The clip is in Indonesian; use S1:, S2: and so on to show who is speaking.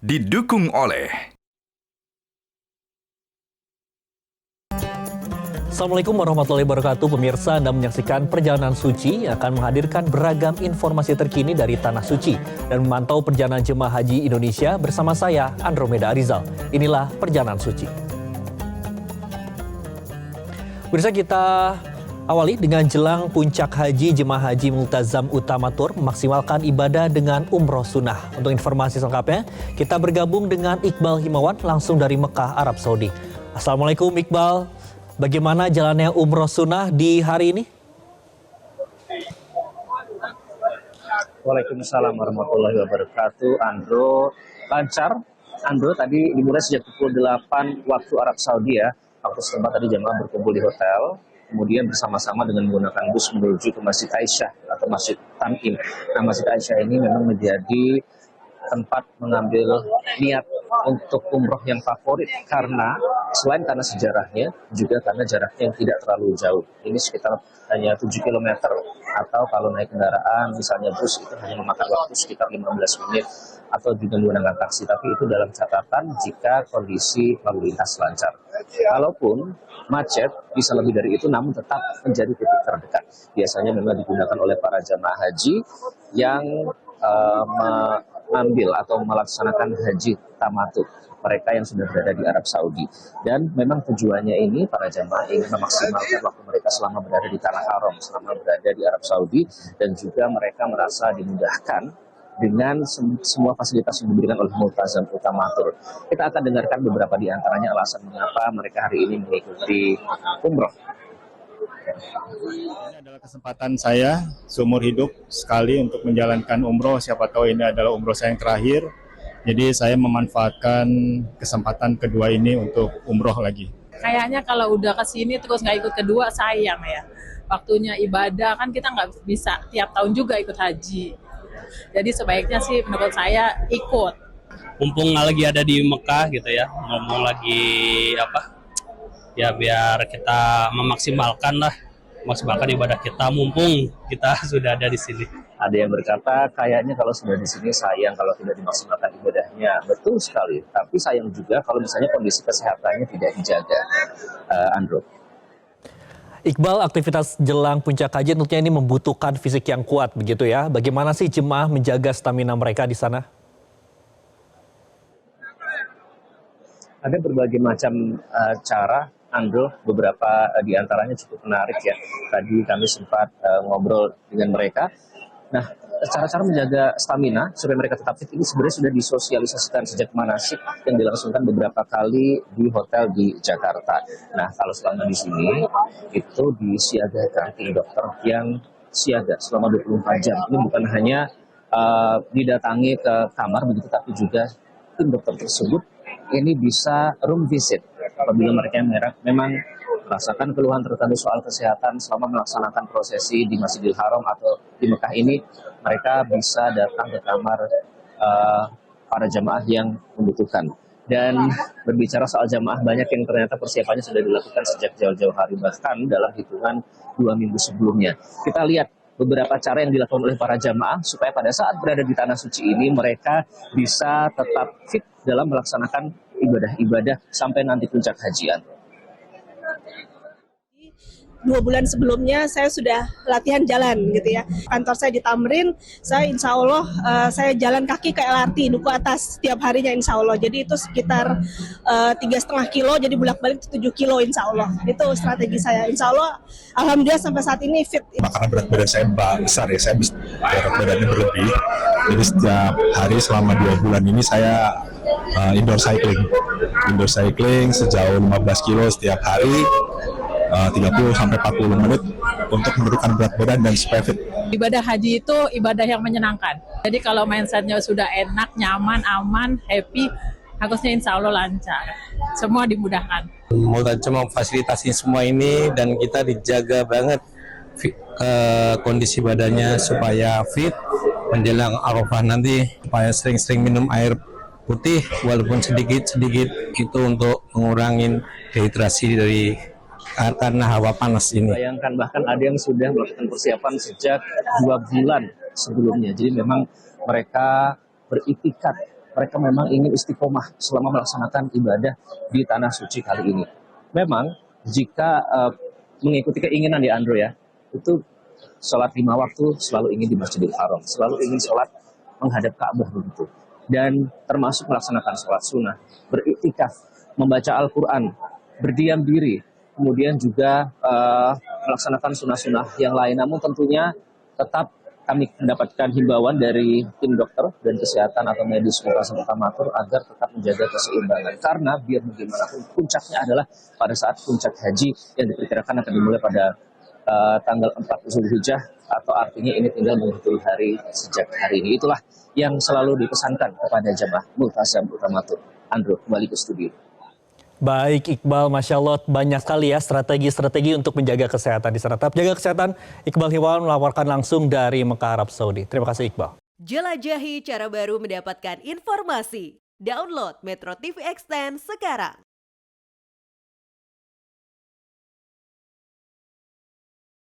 S1: didukung oleh
S2: Assalamualaikum warahmatullahi wabarakatuh. Pemirsa, Anda menyaksikan Perjalanan Suci yang akan menghadirkan beragam informasi terkini dari Tanah Suci dan memantau perjalanan jemaah haji Indonesia bersama saya, Andromeda Arizal. Inilah Perjalanan Suci. Pemirsa, kita awali dengan jelang puncak haji jemaah haji Multazam Utamatur memaksimalkan ibadah dengan umroh sunnah. Untuk informasi selengkapnya, kita bergabung dengan Iqbal Himawan langsung dari Mekah, Arab Saudi. Assalamualaikum Iqbal. Bagaimana jalannya umroh sunnah di hari ini?
S3: Waalaikumsalam warahmatullahi wabarakatuh. Andro, lancar. Andro, tadi dimulai sejak pukul 8 waktu Arab Saudi ya. Waktu setempat tadi jemaah berkumpul di hotel. Kemudian bersama-sama dengan menggunakan bus menuju ke Masjid Aisyah atau Masjid Tan'im. Nah, Masjid Aisyah ini memang menjadi tempat mengambil niat untuk umroh yang favorit karena selain karena sejarahnya juga karena jaraknya yang tidak terlalu jauh. Ini sekitar hanya 7 km atau kalau naik kendaraan misalnya bus itu hanya memakan waktu sekitar 15 menit atau juga menggunakan taksi, tapi itu dalam catatan jika kondisi lalu lintas lancar. Kalaupun macet bisa lebih dari itu namun tetap menjadi titik terdekat. Biasanya memang digunakan oleh para jamaah haji yang mengambil atau melaksanakan haji tamattu, mereka yang sudah berada di Arab Saudi. Dan memang tujuannya ini para jamaah ingin memaksimalkan waktu mereka selama berada di Tanah Haram, selama berada di Arab Saudi, dan juga mereka merasa dimudahkan dengan semua fasilitas yang diberikan oleh Multazam Utamatur. Kita akan dengarkan beberapa di antaranya alasan mengapa mereka hari ini mengikuti umroh.
S4: Ini adalah kesempatan saya seumur hidup sekali untuk menjalankan umroh. Siapa tahu ini adalah umroh saya yang terakhir. Jadi saya memanfaatkan kesempatan kedua ini untuk umroh lagi.
S5: Kayaknya kalau udah kesini terus nggak ikut kedua sayang ya. Waktunya ibadah kan kita nggak bisa tiap tahun juga ikut haji. Jadi sebaiknya sih menurut saya ikut.
S6: Mumpung lagi ada di Mekah gitu ya, ngomong lagi ya biar kita memaksimalkan ibadah kita mumpung kita sudah ada di sini.
S3: Ada yang berkata kayaknya kalau sudah di sini sayang kalau tidak dimaksimalkan ibadahnya. Betul sekali, tapi sayang juga kalau misalnya kondisi kesehatannya tidak dijaga. Andro.
S2: Iqbal, aktivitas jelang puncak haji tentunya ini membutuhkan fisik yang kuat begitu ya. Bagaimana sih jemaah menjaga stamina mereka di sana?
S3: Ada berbagai macam cara, Andro, beberapa di antaranya cukup menarik ya. Tadi kami sempat ngobrol dengan mereka. Nah, cara-cara menjaga stamina supaya mereka tetap fit ini sebenarnya sudah disosialisasikan sejak manasik yang dilangsungkan beberapa kali di hotel di Jakarta. Nah, kalau selama di sini itu disiagakan tim dokter yang siaga selama 24 jam. Ini bukan hanya didatangi ke kamar begitu, tapi juga tim dokter tersebut ini bisa room visit apabila mereka memang merasakan keluhan tertentu soal kesehatan selama melaksanakan prosesi di Masjidil Haram atau di Mekah ini, mereka bisa datang ke kamar para jamaah yang membutuhkan. Dan berbicara soal jamaah, banyak yang ternyata persiapannya sudah dilakukan sejak jauh-jauh hari, bahkan dalam hitungan 2 minggu sebelumnya. Kita lihat beberapa cara yang dilakukan oleh para jamaah supaya pada saat berada di Tanah Suci ini mereka bisa tetap fit dalam melaksanakan ibadah-ibadah sampai nanti puncak hajian.
S7: 2 bulan sebelumnya saya sudah latihan jalan gitu ya. Kantor saya di Tamrin, saya insya Allah saya jalan kaki ke LRT Duku Atas setiap harinya insya Allah. Jadi itu sekitar 3,5 kilo, jadi bolak-balik 7 kilo insya Allah. Itu strategi saya. Insya Allah, alhamdulillah sampai saat ini fit.
S8: Karena berat badan saya besar ya, berat badannya berlebih. Jadi setiap hari selama 2 bulan ini saya indoor cycling sejauh 15 kilo setiap hari. 30-40 menit untuk menurunkan berat badan dan supaya fit.
S5: Ibadah haji itu ibadah yang menyenangkan. Jadi kalau mindsetnya sudah enak, nyaman, aman, happy, harusnya insya Allah lancar. Semua dimudahkan.
S9: Multazam memfasilitasi semua ini dan kita dijaga banget kondisi badannya supaya fit menjelang Arafah nanti, supaya sering-sering minum air putih walaupun sedikit-sedikit, itu untuk mengurangi dehidrasi dari karena hawa panas ini.
S3: Bayangkan bahkan ada yang sudah melakukan persiapan sejak 2 bulan sebelumnya. Jadi memang mereka beriktikat mereka memang ingin istiqomah selama melaksanakan ibadah di tanah suci kali ini. Memang jika mengikuti keinginan ya Andro ya, itu sholat 5 waktu selalu ingin di Masjidil Haram, selalu ingin sholat menghadap Ka'bah begitu. Dan termasuk melaksanakan sholat sunnah, beriktikaf, membaca Al-Quran, berdiam diri, kemudian juga melaksanakan sunnah-sunnah yang lain. Namun tentunya tetap kami mendapatkan himbauan dari tim dokter dan kesehatan atau medis Multazam Utamatur agar tetap menjaga keseimbangan. Karena biar bagaimanapun puncaknya adalah pada saat puncak haji yang diperkirakan akan dimulai pada tanggal 4 Zulhijjah, atau artinya ini tinggal menghitung hari sejak hari ini. Itulah yang selalu dipesankan kepada jemaah Multazam Utamatur. Andro, kembali ke studio.
S2: Baik Iqbal, Masya Allah banyak sekali ya strategi-strategi untuk menjaga kesehatan di sana. Tetap jaga kesehatan. Iqbal Hiwan melaporkan langsung dari Mekah, Arab Saudi. Terima kasih Iqbal.
S1: Jelajahi cara baru mendapatkan informasi. Download Metro TV Extend sekarang.